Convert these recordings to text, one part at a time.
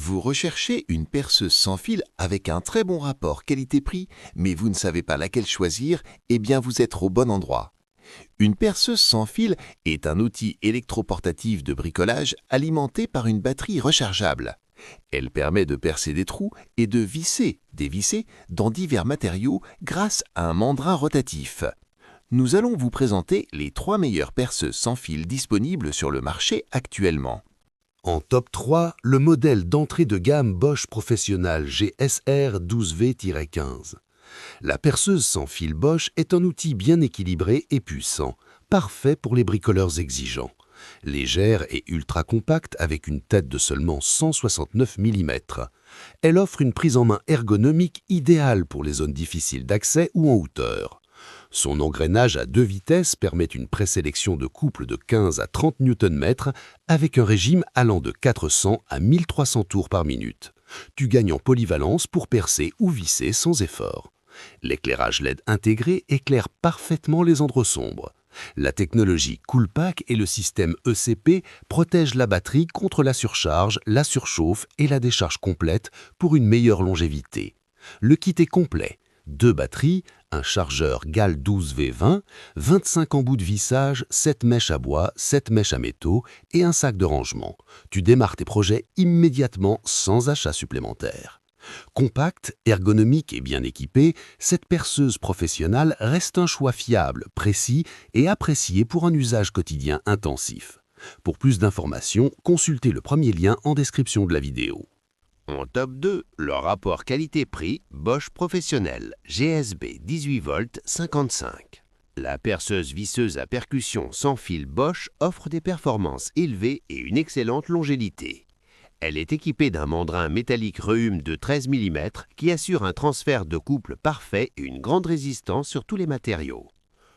Vous recherchez une perceuse sans fil avec un très bon rapport qualité-prix, mais vous ne savez pas laquelle choisir, eh bien vous êtes au bon endroit. Une perceuse sans fil est un outil électroportatif de bricolage alimenté par une batterie rechargeable. Elle permet de percer des trous et de dévisser dans divers matériaux grâce à un mandrin rotatif. Nous allons vous présenter les 3 meilleures perceuses sans fil disponibles sur le marché actuellement. En top 3, le modèle d'entrée de gamme Bosch Professional GSR 12V-15. La perceuse sans fil Bosch est un outil bien équilibré et puissant, parfait pour les bricoleurs exigeants. Légère et ultra compacte avec une tête de seulement 169 mm. Elle offre une prise en main ergonomique idéale pour les zones difficiles d'accès ou en hauteur. Son engrenage à 2 vitesses permet une présélection de couple de 15 à 30 Nm avec un régime allant de 400 à 1300 tours par minute. Tu gagnes en polyvalence pour percer ou visser sans effort. L'éclairage LED intégré éclaire parfaitement les endroits sombres. La technologie CoolPack et le système ECP protègent la batterie contre la surcharge, la surchauffe et la décharge complète pour une meilleure longévité. Le kit est complet. 2 batteries, un chargeur GAL 12V20, 25 embouts de vissage, 7 mèches à bois, 7 mèches à métaux et un sac de rangement. Tu démarres tes projets immédiatement sans achat supplémentaire. Compacte, ergonomique et bien équipée, cette perceuse professionnelle reste un choix fiable, précis et apprécié pour un usage quotidien intensif. Pour plus d'informations, consultez le premier lien en description de la vidéo. En top 2, le rapport qualité-prix Bosch Professionnel GSB 18V 55. La perceuse visseuse à percussion sans fil Bosch offre des performances élevées et une excellente longévité. Elle est équipée d'un mandrin métallique rehume de 13 mm qui assure un transfert de couple parfait et une grande résistance sur tous les matériaux.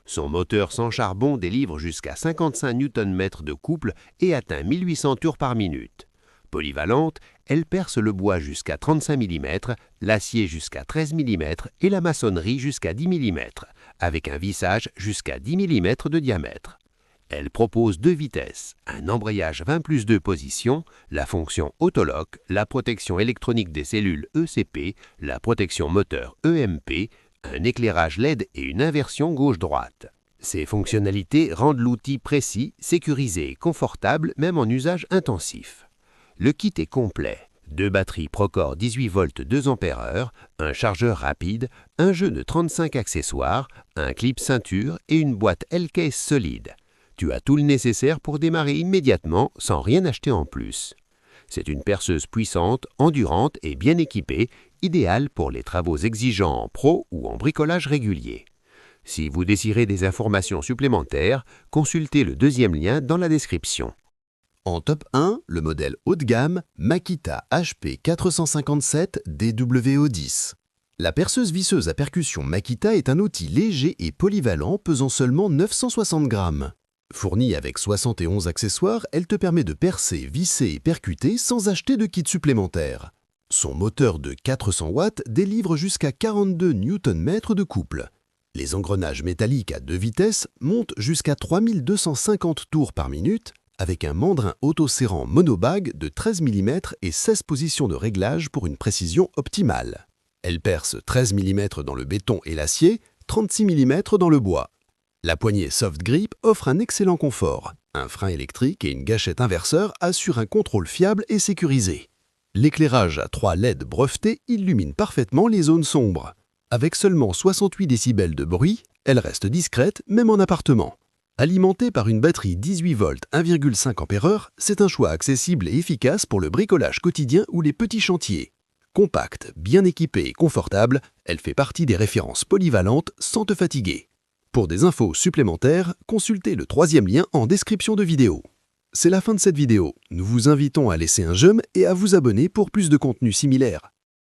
Son moteur sans charbon délivre jusqu'à 55 Nm de couple et atteint 1800 tours par minute. Polyvalente, elle perce le bois jusqu'à 35 mm, l'acier jusqu'à 13 mm et la maçonnerie jusqu'à 10 mm, avec un vissage jusqu'à 10 mm de diamètre. Elle propose 2 vitesses, un embrayage 20+2 positions, la fonction autolock, la protection électronique des cellules ECP, la protection moteur EMP, un éclairage LED et une inversion gauche-droite. Ces fonctionnalités rendent l'outil précis, sécurisé et confortable même en usage intensif. Le kit est complet. 2 batteries Procore 18V 2Ah, un chargeur rapide, un jeu de 35 accessoires, un clip ceinture et une boîte L-Case solide. Tu as tout le nécessaire pour démarrer immédiatement sans rien acheter en plus. C'est une perceuse puissante, endurante et bien équipée, idéale pour les travaux exigeants en pro ou en bricolage régulier. Si vous désirez des informations supplémentaires, consultez le deuxième lien dans la description. En top 1, le modèle haut de gamme Makita HP 457 DWO10. La perceuse visseuse à percussion Makita est un outil léger et polyvalent pesant seulement 960 grammes. Fournie avec 71 accessoires, elle te permet de percer, visser et percuter sans acheter de kit supplémentaire. Son moteur de 400 watts délivre jusqu'à 42 Nm de couple. Les engrenages métalliques à 2 vitesses montent jusqu'à 3250 tours par minute avec un mandrin autoserrant monobag de 13 mm et 16 positions de réglage pour une précision optimale. Elle perce 13 mm dans le béton et l'acier, 36 mm dans le bois. La poignée Soft Grip offre un excellent confort. Un frein électrique et une gâchette inverseur assurent un contrôle fiable et sécurisé. L'éclairage à 3 LED brevetés illumine parfaitement les zones sombres. Avec seulement 68 décibels de bruit, elle reste discrète même en appartement. Alimentée par une batterie 18V 1,5 Ah, c'est un choix accessible et efficace pour le bricolage quotidien ou les petits chantiers. Compacte, bien équipée et confortable, elle fait partie des références polyvalentes sans te fatiguer. Pour des infos supplémentaires, consultez le 3e lien en description de vidéo. C'est la fin de cette vidéo. Nous vous invitons à laisser un j'aime et à vous abonner pour plus de contenu similaire.